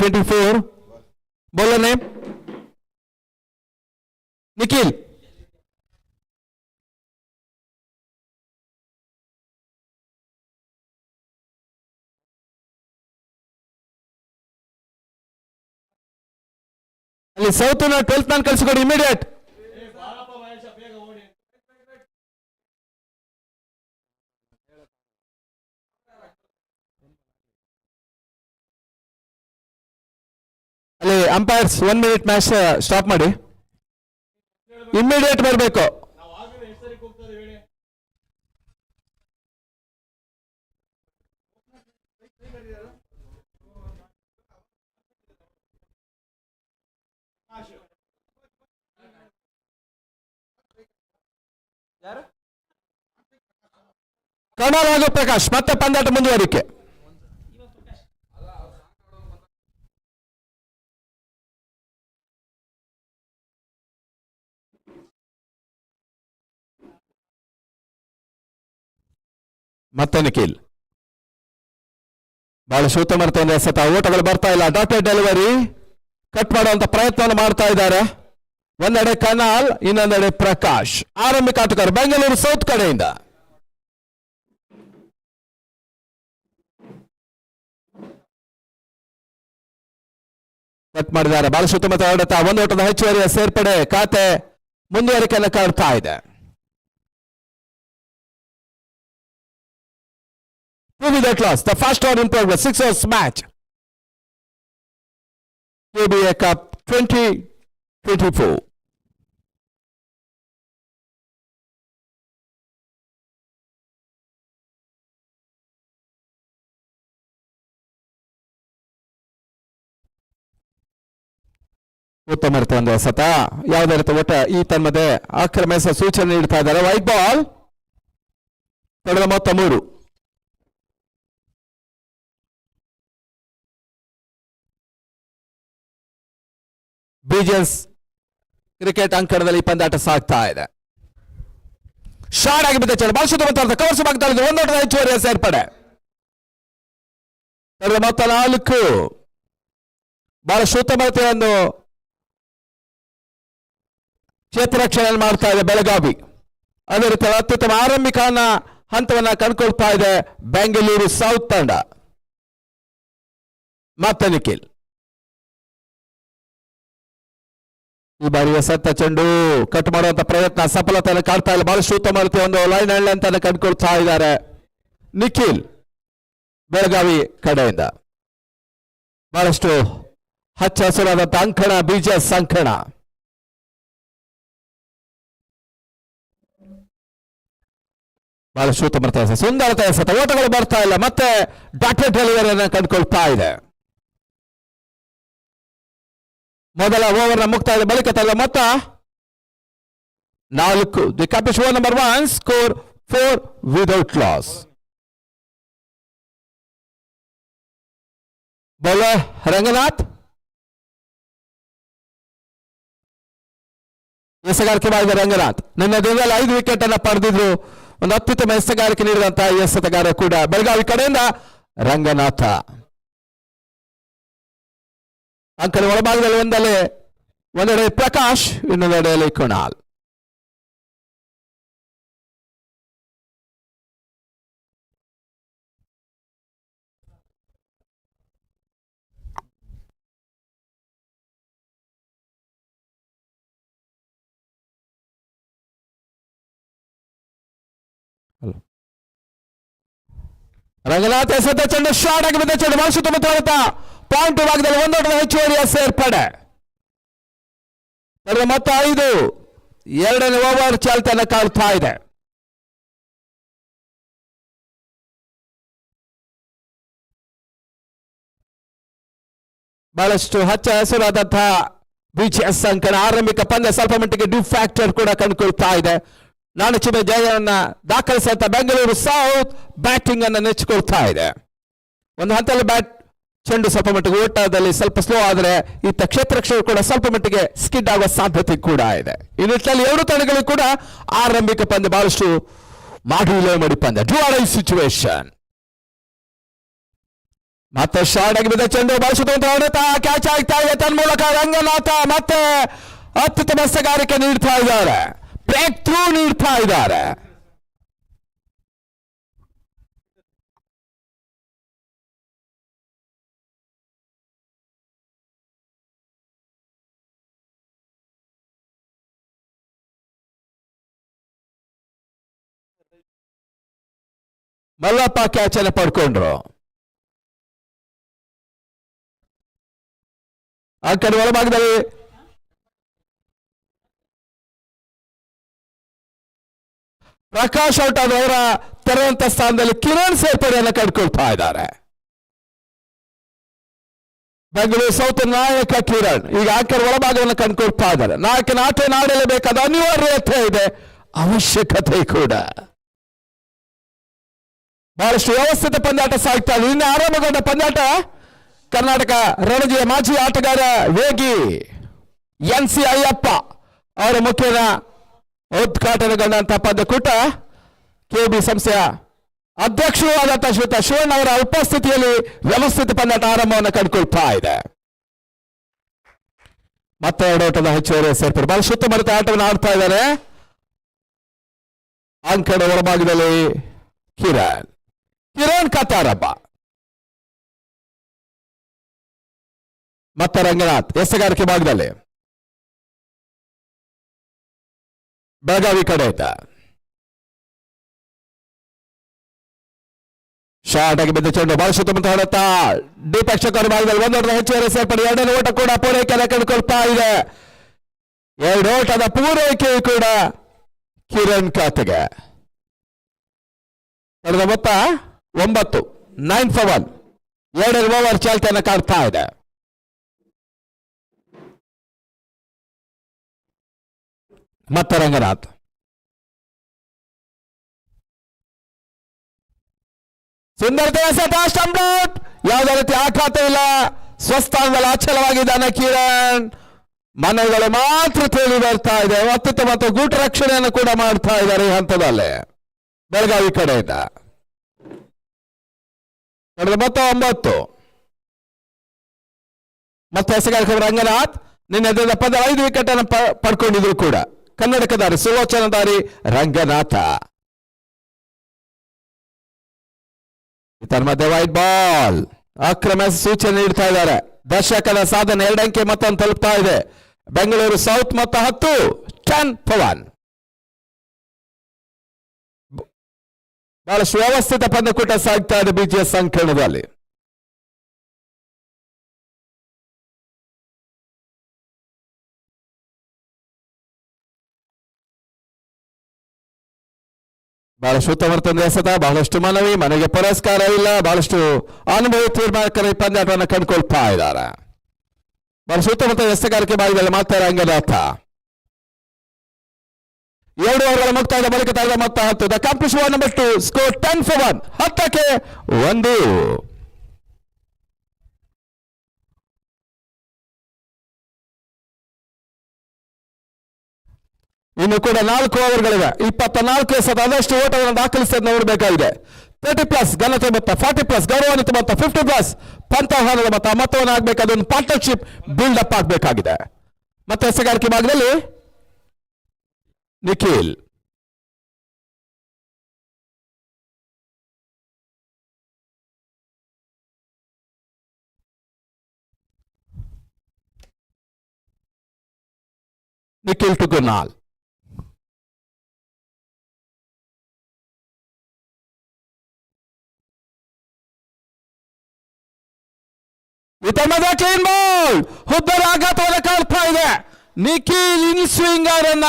24. Bowler name? Nikhil. ಅಲ್ಲಿ south 12th man ಕಳಿಸಿಕೊಡಿ immediate. ಅಲ್ಲಿ ಅಂಪೈರ್ಸ್ 1 minute ಮ್ಯಾಚ್ ಸ್ಟಾಪ್ ಮಾಡಿ, ಇಮಿಡಿಯೇಟ್ ಬರಬೇಕು. ಕರ್ನಾಲ್ ಹಾಗೂ ಪ್ರಕಾಶ್ ಮತ್ತೆ ಪಂದ್ಯಾಟ ಮುಂದುವರಿಕೆ. ಮತ್ತೆ ನಿಖಿಲ್ ಬಹಳ ಉತ್ತಮತೆಯಿಂದ ಸತ ಓಟಗಳು ಬರ್ತಾ ಇಲ್ಲ. ಡಾಟೆಡ್ ಡೆಲಿವರಿ ಕಟ್ ಮಾಡುವಂತ ಪ್ರಯತ್ನವನ್ನು ಮಾಡ್ತಾ ಇದ್ದಾರೆ. ಒಂದೆಡೆ ಕರ್ನಾಲ್, ಇನ್ನೊಂದೆಡೆ ಪ್ರಕಾಶ್. ಆರಂಭಿಕ ಆಟಗಾರ ಬೆಂಗಳೂರು ಸೌತ್ ಕಡೆಯಿಂದ. ಕಟ್ ಮಾಡಿದ್ದಾರೆ. ಬಹಳ ಉತ್ತಮ ಹೊಡೆತ. ಒಂದು ಓಟದ ಹೆಚ್ಚುವರಿಯ ಸೇರ್ಪಡೆ ಖಾತೆ ಮುಂದುವರಿಕೆಯನ್ನು ಕಾಡ್ತಾ ಇದೆ. With that loss, the first round in progress, 6 overs match. KBA Cup 2024. ಉತ್ತಮ ಒಂದು ಸತ ಯಾವುದೇ ರೀತಿ ಒಟ್ಟ ಈ ತನ್ಮದೆ ಆಕ್ರಮಿಸುವ ಸೂಚನೆ ನೀಡ್ತಾ ಇದ್ದಾರೆ. ವೈಟ್ ಬಾಲ್ ಕಳೆದ ಮೊತ್ತ 3. ಬಿಜೆಎಸ್ ಕ್ರಿಕೆಟ್ ಅಂಕಣದಲ್ಲಿ ಪಂದ್ಯಾಟ ಸಾಗ್ತಾ ಇದೆ. ಶಾರ್ಟ್ ಆಗಿ ಬಿದ್ದ ಬಹಳ ಸುತ್ತಮುತ್ತ ಕವರ್ಸ್ ಆಗ್ತಾ ಇದೆ. ಒಂದೋಟದ ಹೆಚ್ಚುವರಿಯ ಸೇರ್ಪಡೆ ಮೊತ್ತ 4. ಬಹಳ ಉತ್ತಮತೆಯನ್ನು ಕ್ಷೇತ್ರ ರಕ್ಷಣೆ ಮಾಡ್ತಾ ಇದೆ ಬೆಳಗಾವಿ. ಅದೇ ರೀತಿ ಅತ್ಯುತ್ತಮ ಆರಂಭಿಕ ಹಂತವನ್ನ ಕಂಡುಕೊಳ್ತಾ ಇದೆ ಬೆಂಗಳೂರು ಸೌತ್ ತಂಡ. ಮತ್ತೆ ನಿಖಿಲ್ ಈ ಬಾರಿಯ ಸತ್ತ ಚೆಂಡು ಕಟ್ ಮಾಡುವಂತ ಪ್ರಯತ್ನ ಸಫಲತೆಯನ್ನು ಕಾಡ್ತಾ ಇಲ್ಲ. ಬಹಳಷ್ಟು ಉತ್ತಮ ಒಂದು ಲೈನ್ ಹ್ಯಾಂಡ್ ಅಂತ ಕಂಡುಕೊಳ್ತಾ ಇದ್ದಾರೆ ನಿಖಿಲ್ ಬೆಳಗಾವಿ ಕಡೆಯಿಂದ. ಬಹಳಷ್ಟು ಹಚ್ಚ ಹಸಿರಾದಂತ ಅಂಕಣ ಬಿಜೆಎಸ್ ಅಂಕಣ. ಬಹಳಷ್ಟು ಉತ್ತಮ ಸುಂದರತೆಯ ಸತ ಓಟಗಳು ಬರ್ತಾ ಇಲ್ಲ. ಮತ್ತೆ ಡಾಟೆಡ್ ಡೆಲಿವರಿಯನ್ನು ಕಂಡುಕೊಳ್ತಾ ಇದೆ. ಮೊದಲ ಓವರ್ನ ಮುಕ್ತಾಯದ ಬಳಿಕ ತನ್ನ ಮೊತ್ತ 4. The Kapish over number 1 score 4 without loss. Bowler Ranganath ಎಸೆಗಾರಿಕೆ ಮಾಡಿದ ರಂಗನಾಥ್ ನಿನ್ನೆ ದಿನದಲ್ಲಿ 5 ವಿಕೆಟ್ ಅನ್ನು ಪಡೆದಿದ್ರು. ಒಂದು ಅತ್ಯುತ್ತಮ ಎಸೆಗಾರಿಕೆ ನೀಡಿದಂತಹ ಎಸೆತಗಾರ ಕೂಡ ಬೆಳಗಾವಿ ಕಡೆಯಿಂದ ರಂಗನಾಥ. ಅಂಕಣ ಒಳಭಾಗದಲ್ಲಿ ಒಂದೆಡೆ ಪ್ರಕಾಶ್, ಇನ್ನೊಂದೆಡೆಯಲ್ಲಿ ಕುಣಾಲ್. ರಂಗನಾಥ್ ಎಸೆದ ಚೆಂಡು ಶಾರ್ಟ್ ಆಗಿ ಬಿದ್ದ ಚೆಂಡು ಬಹಳ ಸುತ್ತಮುತ್ತ ಪಾಯಿಂಟ್ ಭಾಗದಲ್ಲಿ ಒಂದೋಟದ ಹೆಚ್ಚುವರಿಯ ಸೇರ್ಪಡೆ. ಮೊತ್ತ 5. 2ನೇ ಓವರ್ ಚಾಲ್ತಿಯನ್ನು ಕಾಡ್ತಾ ಇದೆ. ಬಹಳಷ್ಟು ಹಚ್ಚ ಹಸಿರಾದಂತಹ ಬಿಜಿಎಸ್ ಅಂಕಣ. ಆರಂಭಿಕ ಪಂದ್ಯ ಸ್ವಲ್ಪ ಮಟ್ಟಿಗೆ ಡ್ಯೂ ಫ್ಯಾಕ್ಟರ್ ಕೂಡ ಕಂಡುಕೊಳ್ತಾ ಇದೆ. ನಾಣಚಿಮೆ ಜಯವನ್ನ ದಾಖಲಿಸಿದಂತ ಬೆಂಗಳೂರು ಸೌತ್ ಬ್ಯಾಟಿಂಗ್ ಅನ್ನು ನೆಚ್ಚಿಕೊಳ್ತಾ ಇದೆ. ಒಂದು ಹಂತದಲ್ಲಿ ಚೆಂಡು ಸ್ವಲ್ಪ ಮಟ್ಟಿಗೆ ಓಟದಲ್ಲಿ ಸ್ವಲ್ಪ ಸ್ಲೋ ಆದರೆ ಇತ್ತ ಕ್ಷೇತ್ರ ರಕ್ಷಕರು ಕೂಡ ಸ್ವಲ್ಪ ಮಟ್ಟಿಗೆ ಸ್ಕಿಡ್ ಆಗುವ ಸಾಧ್ಯತೆ ಕೂಡ ಇದೆ. ಈ ನಿಟ್ಟಿನಲ್ಲಿ 2 ತಂಡಗಳು ಕೂಡ ಆರಂಭಿಕ ಪಂದ್ಯ ಬಹಳಷ್ಟು ಮಾಡಿ ಪಂದ್ಯ ಡ್ರೂ ಆರ್ ಐ ಸಿಚುವೇಶನ್. ಮತ್ತೆ ಶಾರ್ಟ್ ಆಗಿ ಬಿದ್ದ ಚೆಂಡು ಬಳಸುತ್ತ ಹೊಡೆತ ಕ್ಯಾಚ್ ಆಗ್ತಾ ಇದೆ. ತನ್ಮೂಲಕ ರಂಗನಾಥ ಮತ್ತೆ ಅತ್ಯುತ್ತಮ ಎಸೆಗಾರಿಕೆ ನೀಡ್ತಾ ಇದ್ದಾರೆ, ಬ್ರೇಕ್ ಥ್ರೂ ನೀಡ್ತಾ ಇದ್ದಾರೆ. ಮಲ್ಲಪ್ಪ ಕ್ಯಾಚ್ ಅನ್ನು ಪಡ್ಕೊಂಡ್ರು. ಆ ಕಡೆ ಒಳಭಾಗದಲ್ಲಿ ಪ್ರಕಾಶ್ ಔಟ್ ಅವರ ತೆರೆಯುವಂತ ಸ್ಥಾನದಲ್ಲಿ ಕಿರಣ್ ಸೇರ್ಪಡೆಯನ್ನು ಕಂಡುಕೊಳ್ತಾ ಇದ್ದಾರೆ. ಬೆಂಗಳೂರು ಸೌತ್ ನಾಯಕ ಕಿರಣ್ ಈಗ ಆಕರ್ ಒಳಭಾಗವನ್ನು ಕಂಡುಕೊಳ್ತಾ ಇದ್ದಾರೆ. ನಾಯಕನ ಆಟ ಆಡಲೇಬೇಕಾದ ಅನಿವಾರ್ಯತೆ ಇದೆ, ಅವಶ್ಯಕತೆ ಕೂಡ. ಬಹಳಷ್ಟು ವ್ಯವಸ್ಥಿತ ಪಂದ್ಯಾಟ ಸಾಗ್ತಾ ಇದೆ. ಇನ್ನು ಆರಂಭಗೊಂಡ ಪಂದ್ಯಾಟ ಕರ್ನಾಟಕ ರಣಜಿಯ ಮಾಜಿ ಆಟಗಾರ ವೇಗಿ NC ಅಯ್ಯಪ್ಪ ಅವರ ಮುಖ್ಯನ ಉದ್ಘಾಟನೆಗೊಂಡಂತಹ ಪಂದ್ಯಕೂಟ KB ಸಂಸ್ಥೆಯ ಅಧ್ಯಕ್ಷರೂ ಆದಂತಹ ಶ್ರೀಯುತ ಶಿವಣ್ಣ ಅವರ ಉಪಸ್ಥಿತಿಯಲ್ಲಿ ವ್ಯವಸ್ಥಿತ ಪಂದ್ಯಾಟ ಆರಂಭವನ್ನು ಕಂಡುಕೊಳ್ತಾ ಇದೆ. ಮತ್ತೆ ಎರಡೋಟದ ಹೆಚ್ಚುವರಿ ಸೇರ್ಪಡೆ ಬಹಳ ಸುತ್ತಮುತ್ತ ಆಟವನ್ನು ಆಡ್ತಾ ಇದ್ದಾರೆ. ಅಂಕಣ ಹೊರಭಾಗದಲ್ಲಿ ಕಿರಣ್ ಕತಾರಬ್ಬ ಮತ್ತೆ ರಂಗನಾಥ್ ಎಸೆಗಾರಿಕೆ ಭಾಗದಲ್ಲಿ ಬೆಳಗಾವಿ ಕಡೆ ಆಯ್ತಾ. ಶಾರ್ಟ್ ಆಗಿ ಬಿದ್ದ ಚೆಂಡು ಬಹಳ ಸುತ್ತಮುತ್ತ ಹೊಡೆತ ಡೀಪ್ ಅಕ್ಷಕರ ಭಾಗದಲ್ಲಿ ಒಂದೋಟದ ಹೆಚ್ಚುವರಿ ಸೇರ್ಪಡೆ. ಎರಡನೇ ಓಟ ಕೂಡ ಪೂರೈಕೆ ಕಂಡುಕೊಳ್ತಾ ಇದೆ. ಎರಡು ಓಟದ ಪೂರೈಕೆ ಕೂಡ ಕಿರಣ್ ಖಾತೆಗೆ. ಕಳೆದ ಮೊತ್ತ 9, 9 for 1. ಎರಡನೇ ಓವರ್ ಚಾಲ್ತಿಯನ್ನು ಕಾಡ್ತಾ ಇದೆ. ಮತ್ತೆ ರಂಗನಾಥ್ ಸುಂದರತೆ ಸ್ಟಂಪ್ಔಟ್, ಯಾವುದೇ ರೀತಿ ಆಘಾತ ಇಲ್ಲ, ಸ್ವಸ್ಥಾನದಲ್ಲಿ ಅಚಲವಾಗಿದ್ದಾನೆ ಕಿರಣ್. ಮನೆಗಳು ಮಾತ್ರ ತೇಲಿ ಬರ್ತಾ ಇದೆ. ಅತ್ಯುತ್ತಮ ಮತ್ತು ಗೂಟ ರಕ್ಷಣೆಯನ್ನು ಕೂಡ ಮಾಡ್ತಾ ಇದ್ದಾರೆ ಈ ಹಂತದಲ್ಲಿ ಬೆಳಗಾವಿ ಕಡೆಯಿಂದ. ಕಳೆದ ಮೊತ್ತ 9. ಮತ್ತೆ ಎಸೆಗಾರಿಕೆ ರಂಗನಾಥ್ ನಿನ್ನೆ ಪದ 5 ವಿಕೆಟ್ ಅನ್ನು ಪಡ್ಕೊಂಡಿದ್ರು ಕೂಡ ಕನ್ನಡಕದಾರಿ ಸುಲೋಚನದಾರಿ ರಂಗನಾಥ. ಇದರ ಮಧ್ಯೆ ವೈಟ್ ಬಾಲ್ ಅಕ್ರಮ ಸೂಚನೆ ನೀಡ್ತಾ ಇದ್ದಾರೆ. ದರ್ಶಕರ ಸಾಧನೆ 2 ಅಂಕೆ ಮೊತ್ತ ತಲುಪ್ತಾ ಇದೆ. ಬೆಂಗಳೂರು ಸೌತ್ ಮೊತ್ತ 10 for 1. ಬಹಳಷ್ಟು ವ್ಯವಸ್ಥಿತ ಪಂದ್ಯಕೂಟ ಸಾಗ್ತಾ ಇದೆ BGS ಸಂಕೀರ್ಣದಲ್ಲಿ. ಬಹಳಷ್ಟು ಉತ್ತಮ ಎಸೆತ, ಬಹಳಷ್ಟು ಮನೆಗೆ ಪುರಸ್ಕಾರ ಇಲ್ಲ, ಬಹಳಷ್ಟು ಅನುಭವಿ ತೀರ್ಮಾನಕರ ಈ ಪಂದ್ಯಾಟವನ್ನು ಕಂಡುಕೊಳ್ತಾ ಇದ್ದಾರೆ. ಬಹಳಷ್ಟು ಉತ್ತಮ ಎಸೆಗಾರಿಕೆ ಭಾಗದಲ್ಲಿ ಮಾತ್ರ ರಂಗನಾಥ. 2 ಓವರ್ಗಳ ಮುಕ್ತಾಯದ ಬಳಿಕ ತಳೆದ ಮೊತ್ತ 10. The complete number 2 score 10 for 1. 10ಕ್ಕೆ 1. ಇನ್ನು ಕೂಡ 4 ಓವರ್ಗಳಿವೆ. 24 ಎಸೆತ, ಅದಷ್ಟು ಓಟವನ್ನು ದಾಖಲಿಸಲು ನೋಡಬೇಕಾಗಿದೆ. 30+ ಘನತೆ ಮೊತ್ತ, 40+ ಗೌರವಾನ್ವಿತ ಮೊತ್ತ, 50+ ಪಂಥಾಹ್ವಾನದ ಮೊತ್ತವನ್ನು ಆಗಬೇಕಾದ ಒಂದು ಪಾರ್ಟ್ನರ್ಶಿಪ್ ಬಿಲ್ಡಪ್ ಆಗಬೇಕಾಗಿದೆ. ಮತ್ತೆ ಎಸೆಗಾರಿಕೆ ಭಾಗದಲ್ಲಿ ನಿಖಿಲ್ ಟು ಗುನ್ನಾಲ್. ಕ್ಲೀನ್ ಬಾಲ್, ಹುದ್ದರ ಆಘಾತವನ್ನು ಕಾಡ್ತಾ ಇದೆ. ನಿಖಿಲ್ ಇನ್ ಸ್ವಿಂಗರ್ ಅನ್ನ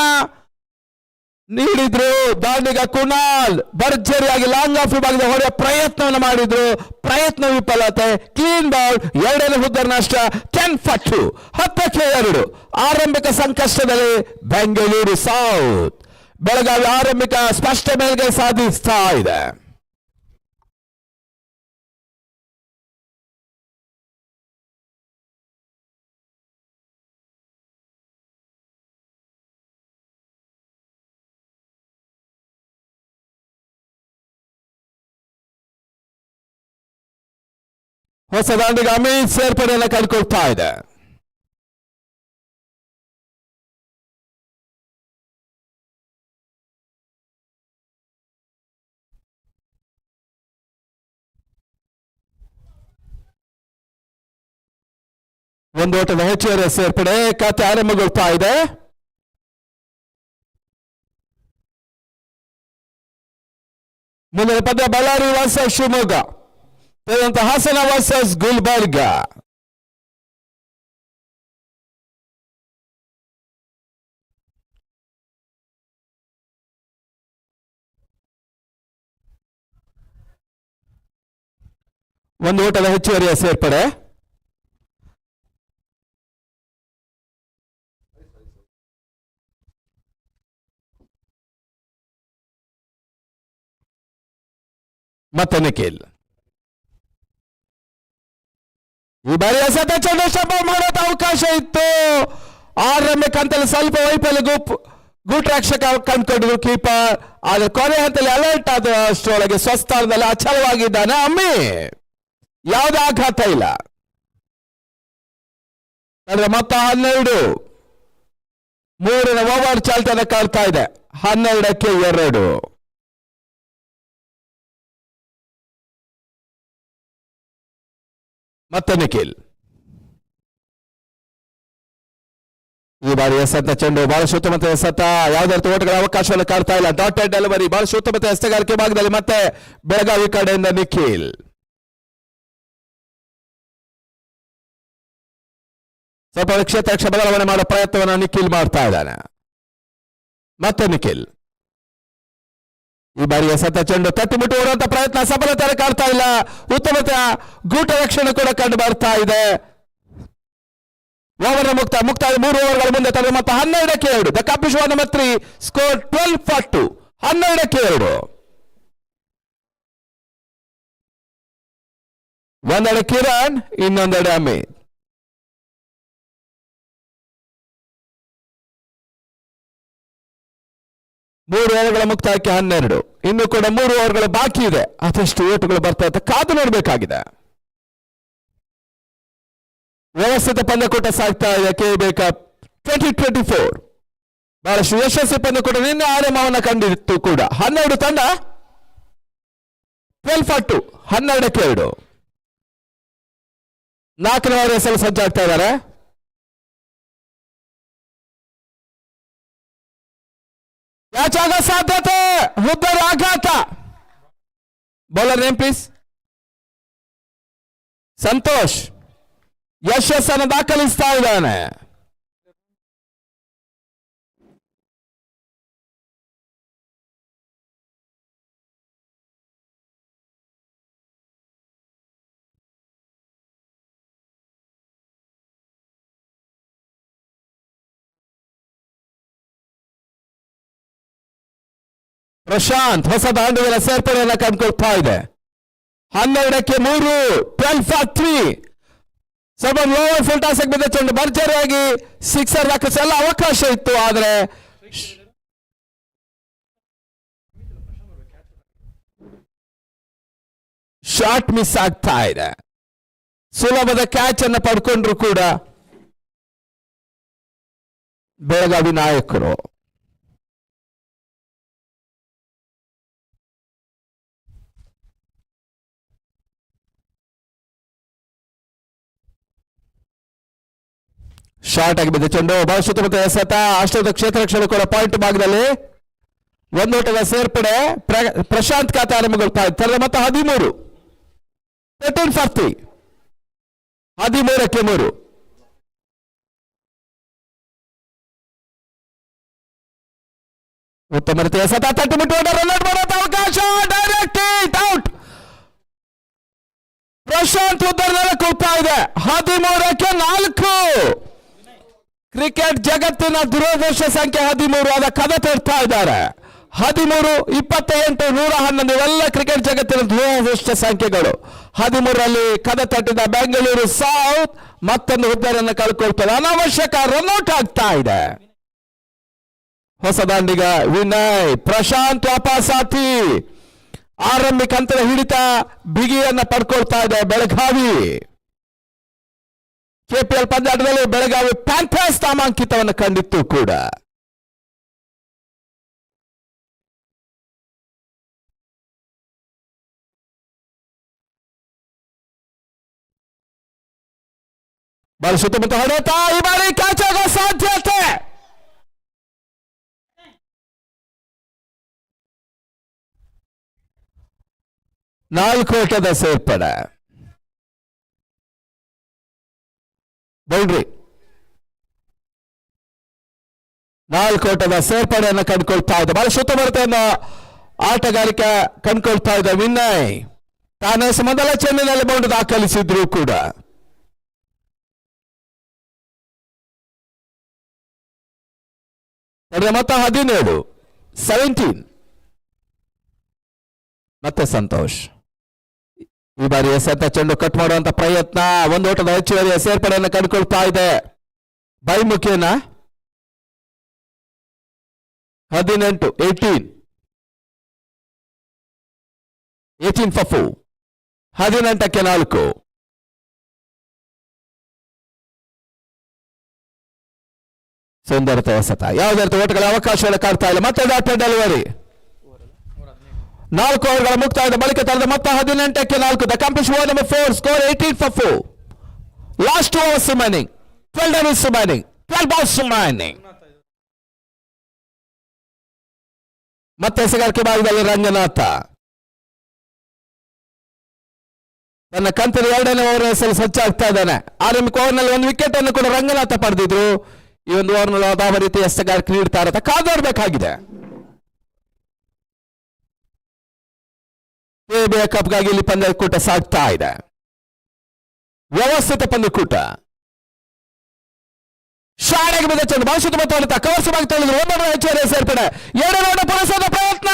ನೀಡಿದ್ರು. ದಾಂಡಿಗ ಕುನಾಲ್ ಭರ್ಜರಿಯಾಗಿ ಲಾಂಗ್ ಆಫ್ ವಿಭಾಗದ ಹೊಡೆಯ ಪ್ರಯತ್ನವನ್ನು ಮಾಡಿದ್ರು, ಪ್ರಯತ್ನ ವಿಫಲತೆ. ಕ್ಲೀನ್ ಬಾಲ್, ಎರಡನೇ ಹುದ್ದರ ನಷ್ಟ. 10 for 2. 10ಕ್ಕೆ 2. ಆರಂಭಿಕ ಸಂಕಷ್ಟದಲ್ಲಿ ಬೆಂಗಳೂರು ಸೌತ್. ಬೆಳಗಾವಿ ಆರಂಭಿಕ ಸ್ಪಷ್ಟ ಮೇಲ್ಗೆ ಸಾಧಿಸ್ತಾ ಇದೆ. ಹೊಸ ದಾಂಡಿಗ ಅಮಿತ್ ಸೇರ್ಪಡೆಯನ್ನು ಕಂಡುಕೊಳ್ತಾ ಇದೆ. ಒಂದು ಓಟದ ಹೆಚ್ಚುವರಿ ಸೇರ್ಪಡೆ ಖಾತೆ ಆರಂಭಗೊಳ್ತಾ ಇದೆ. ಮುಂದಿನ ಪಂದ್ಯ ಬಳ್ಳಾರಿ ವರ್ಸಸ್ ಶಿವಮೊಗ್ಗ, ಹಾಸನ ವರ್ಸಸ್ ಗುಲ್ಬರ್ಗ. ಒಂದು ಓಟದ ಹೆಚ್ಚುವರಿಯ ಸೇರ್ಪಡೆ. ಮತ್ತೆ ನಿಖಿಲ್ ಈ ಬಾರಿ ಎಸೆತ ಚೆಂಡು ಶಬ ಮಾಡೋದು ಅವಕಾಶ ಇತ್ತು. ಆರಂಭಿಕ ಹಂತದಲ್ಲಿ ಸ್ವಲ್ಪ ವೈಫಲ್ಯ ಗೂಟ್ ರಕ್ಷಕ ಕಂಡುಕೊಂಡ್ರು ಕೀಪರ್. ಆದ್ರೆ ಕೊನೆ ಹಂತದಲ್ಲಿ ಅಲರ್ಟ್ ಆದ ಅಷ್ಟರೊಳಗೆ ಸ್ವಸ್ಥಾನದಲ್ಲಿ ಅಚಲವಾಗಿದ್ದಾನೆ ಅಮ್ಮಿ. ಯಾವುದೇ ಆಘಾತ ಇಲ್ಲ. ಮೊತ್ತ 12. ಮೂರನೇ ಓವರ್ ಚಾಲ್ತಿಯನ್ನು ಕಾಡ್ತಾ ಇದೆ. 12ಕ್ಕೆ 2. ಮತ್ತೆ ನಿಖಿಲ್ ಈ ಬಾರಿ ಎಸೆತ ಚೆಂಡು ಬಹಳಷ್ಟು ಉತ್ತಮ ಎಸೆತ. ಯಾವುದೇ ಓಟಗಳ ಅವಕಾಶವನ್ನು ಕಾಡ್ತಾ ಇಲ್ಲ. ಡಾಟೆಡ್ ಡೆಲಿವರಿ ಬಹಳಷ್ಟು ಉತ್ತಮ ಎಸೆಗಾರಿಕೆ ಭಾಗದಲ್ಲಿ ಮತ್ತೆ ಬೆಳಗಾವಿ ಕಡೆಯಿಂದ ನಿಖಿಲ್. ಸ್ವಲ್ಪ ಕ್ಷೇತ್ರ ಬದಲಾವಣೆ ಮಾಡೋ ಪ್ರಯತ್ನವನ್ನು ನಿಖಿಲ್ ಮಾಡ್ತಾ ಇದ್ದಾನೆ. ಮತ್ತೆ ನಿಖಿಲ್ ಈ ಬಾರಿ ಎಸೆತ ಚೆಂಡು ತಟ್ಟಿಬಿಟ್ಟು ಓಡುವಂತ ಪ್ರಯತ್ನ ಸಫಲತೆ ಕಾಡ್ತಾ ಇಲ್ಲ. ಉತ್ತಮತೆಯ ಗೂಟ ರಕ್ಷಣೆ ಕೂಡ ಕಂಡು ಬರ್ತಾ ಇದೆ. ಓವರ್ ಮುಕ್ತಾಯ 3 ಓವರ್ಗಳ ಮುಂದೆ ತಡೆ ಮತ್ತೆ 12ಕ್ಕೆ 2. The Kapish number 3 score 12-2. 12ಕ್ಕೆ 2. ಒಂದೆಡೆ ಕಿರಣ್, ಇನ್ನೊಂದೆಡೆ ಅಮಿತ್. ಮೂರು ಓವರ್ಗಳ ಮುಕ್ತಾಯಕ್ಕೆ 12. ಇನ್ನು ಕೂಡ 3 ಓವರ್ಗಳು ಬಾಕಿ ಇದೆ. ಅದೆಷ್ಟು ಓಟುಗಳು ಬರ್ತಾ ಇತ್ತು ಕಾದು ನೋಡಬೇಕಾಗಿದೆ. ವ್ಯವಸ್ಥಿತ ಪಂದ್ಯಕೂಟ ಸಾಗ್ತಾ ಇದೆ KBA ಕಪ್ 2024. ಬಹಳಷ್ಟು ಯಶಸ್ವಿ ಪಂದ್ಯಕೂಟ ನಿನ್ನೆ ಆರಂಭವನ್ನು ಕಂಡಿತ್ತು ಕೂಡ. 12 ತಂಡ 12-2. 12ಕ್ಕೆ 2. 4ನೇ ಓವರ್ ಎಸೆಯಲು ಸಜ್ಜಾಗ್ತಾ ಇದ್ದಾರೆ. ಯಾಚಾಗ ಸಾಧ್ಯತೆ ಹುದ್ದರ ಆಘಾತ. Bowler name please. ಸಂತೋಷ್ ಯಶಸ್ಸನ್ನು ದಾಖಲಿಸ್ತಾ ಇದ್ದಾನೆ. ಪ್ರಶಾಂತ್ ಹೊಸ ದಾಂಡಿಗಳ ಸೇರ್ಪಡೆಯನ್ನು ಕಂಡುಕೊಳ್ತಾ ಇದೆ. 12ಕ್ಕೆ 3. 12-3. ಸ್ವಲ್ಪ ಲೋವರ್ ಫುಲ್ ಟಾಸ್ ಬಿದ್ದ ಚೆಂಡು ಭರ್ಜರಿಯಾಗಿ ಸಿಕ್ಸರ್ ಹಾಕಿಸಲ್ಲ ಅವಕಾಶ ಇತ್ತು. ಆದರೆ ಶಾಟ್ ಮಿಸ್ ಆಗ್ತಾ ಇದೆ. ಸುಲಭದ ಕ್ಯಾಚ್ ಅನ್ನು ಪಡ್ಕೊಂಡ್ರು ಕೂಡ ಬೆಳಗಾವಿ ನಾಯಕರು. ಶಾರ್ಟ್ ಆಗಿ ಬಿದ್ದ ಚೆಂಡು ಬಹಳ ಸುತ್ತಮುತ್ತ ಎಸೆತ. ಅಷ್ಟೊಂದು ಕ್ಷೇತ್ರ ರಕ್ಷಣೆ ಕೂಡ ಪಾಯಿಂಟ್ ಭಾಗದಲ್ಲಿ. ಒಂದೋಟದ ಸೇರ್ಪಡೆ ಪ್ರಶಾಂತ್ ಖಾತೆ ಆರಂಭಗೊಳ್ತಾ ಇದ್ದಾರೆ. ಮತ್ತೆ 13. 13-40. 13ಕ್ಕೆ 3. ಉತ್ತಮ ರೀತಿಯ ಎಸೆತ ತಟ್ಟಿಬಿಟ್ಟು ರನ್ಔಟ್ ಮಾಡೋ ಅವಕಾಶ. Direct out. ಪ್ರಶಾಂತ್ ಉದ್ದರದಲ್ಲಿ ಕೂಗ್ತಾ ಇದೆ. 13ಕ್ಕೆ 4. ಕ್ರಿಕೆಟ್ ಜಗತ್ತಿನ ದುರದೃಷ್ಟ ಸಂಖ್ಯೆ 13. ಅದ ಕದ ತರ್ತಾ ಇದ್ದಾರೆ. 13, 28, 111 ಇವೆಲ್ಲ ಕ್ರಿಕೆಟ್ ಜಗತ್ತಿನ ದುರದೃಷ್ಟ ಸಂಖ್ಯೆಗಳು. 13ರಲ್ಲಿ ಕದ ತಟ್ಟಿದ ಬೆಂಗಳೂರು ಸೌತ್ ಮತ್ತೊಂದು ಹುದ್ದೆಯನ್ನು ಕಳ್ಕೊಳ್ತಾರೆ. ಅನಾವಶ್ಯಕ ರನ್ಔಟ್ ಆಗ್ತಾ ಇದೆ. ಹೊಸ ದಾಂಡಿಗ ವಿನಯ್. ಪ್ರಶಾಂತ್ ವಾಪಸಾತಿ. ಆರಂಭಿಕ ಹಂತದ ಹಿಡಿತ ಬಿಗಿಯನ್ನ ಪಡ್ಕೊಳ್ತಾ ಇದೆ ಬೆಳಗಾವಿ. ಕೆಪಿಎಲ್ ಪಂದ್ಯಾಟದಲ್ಲಿ ಬೆಳಗಾವಿ ಪ್ಯಾಂಥರ್ಸ್ ನಾಮಾಂಕಿತವನ್ನು ಕಂಡಿತ್ತು ಕೂಡ. ಬಾಲ್ ಸುತ್ತಮುತ್ತ ಹೊಡೆತ, ಈ ಬಾರಿ ಕ್ಯಾಚ್ ಆಗೋ ಸಾಧ್ಯತೆ. ನಾಲ್ಕು ಓಟದ ಸೇರ್ಪಡೆ, ಬೌಂಡ್ರಿ. 4 ಓಟದ ಸೇರ್ಪಡೆಯನ್ನು ಕಂಡುಕೊಳ್ತಾ ಇದೆ. ಬಹಳ ಸುತ್ತಮುತ್ತ ಆಟಗಾರಿಕೆ ಕಂಡುಕೊಳ್ತಾ ಇದೆ ವಿನಯ್. ತಾನೇ ಮೊದಲ ಚೆಂಡಿನಲ್ಲಿ ಬೌಂಡ್ ದಾಖಲಿಸಿದ್ರು ಕೂಡ. ಮೊತ್ತ 17, 17. ಮತ್ತೆ ಸಂತೋಷ್ ಈ ಬಾರಿ ಎಸೆತ ಚೆಂಡು ಕಟ್ ಮಾಡುವಂತ ಪ್ರಯತ್ನ. ಒಂದು ಓಟದ ಹೆಚ್ಚುವರಿಯ ಸೇರ್ಪಡೆಯನ್ನು ಕಂಡುಕೊಳ್ತಾ ಇದೆ ಬೈ ಮುಖೇನ. 18, 18 ಫಫು. 18ಕ್ಕೆ 4. ಸುಂದರತೆ ಎಸೆತ, ಯಾವುದೇ ರೀತಿ ಓಟಗಳ ಅವಕಾಶವನ್ನು ಕಾಡ್ತಾ ಇಲ್ಲ. ಮತ್ತೆ ಡಾಟ್ ಡೆಲಿವರಿ. 4 ಓವರ್ಗಳ ಮುಕ್ತಾಯದ ಬಳಿಕ ತರದ ಮೊತ್ತ 18ಕ್ಕೆ 4. The complete over number 4, score 18 for 4. Last overs remaining, 12 overs remaining, 12 balls remaining. ಮತ್ತೆ ಎಸೆಗಾರಿಕೆ ಭಾಗದಲ್ಲಿ ರಂಗನಾಥ ತನ್ನ ಕಂತಿನ 2ನೇ ಓವರ್ ಎಸೆಯಲು ಸಜ್ಜಾಗ್ತಾ ಇದ್ದಾನೆ. ಆರಂಭಿಕ ಓವರ್ನಲ್ಲಿ 1 ವಿಕೆಟ್ ಅನ್ನು ಕೂಡ ರಂಗನಾಥ ಪಡೆದಿದ್ರು. ಈ ಒಂದು ಓವರ್ನಲ್ಲಿ ಯಾವ ರೀತಿ ಎಸೆಗಾರಿಕೆ ನೀಡ್ತಾ ಇರುತ್ತೆ ಕಾದೋಡ್ಬೇಕಾಗಿದೆ. ಕಪ್ಗಾಗಿ ಇಲ್ಲಿ ಪಂದ್ಯಕೂಟ ಸಾಗ್ತಾ ಇದೆ. ವ್ಯವಸ್ಥಿತ ಪಂದ್ಯಕೂಟ. ಶಾಲೆಗೆ ಬಿದ್ದ ಚೆಂಡು ಭಾಷಿತ ಮತ್ತು ಕವರ್ಸ್ ಬಾಗಿ ತೊಳೆದ್ರು. 1 ಓವರ್ ಹೆಚ್ಚುವರಿ ಸೇರ್ಪಡೆ. 2 ಓವರ್ ಪುರಸ್ಕೃತ ಪ್ರಯತ್ನ.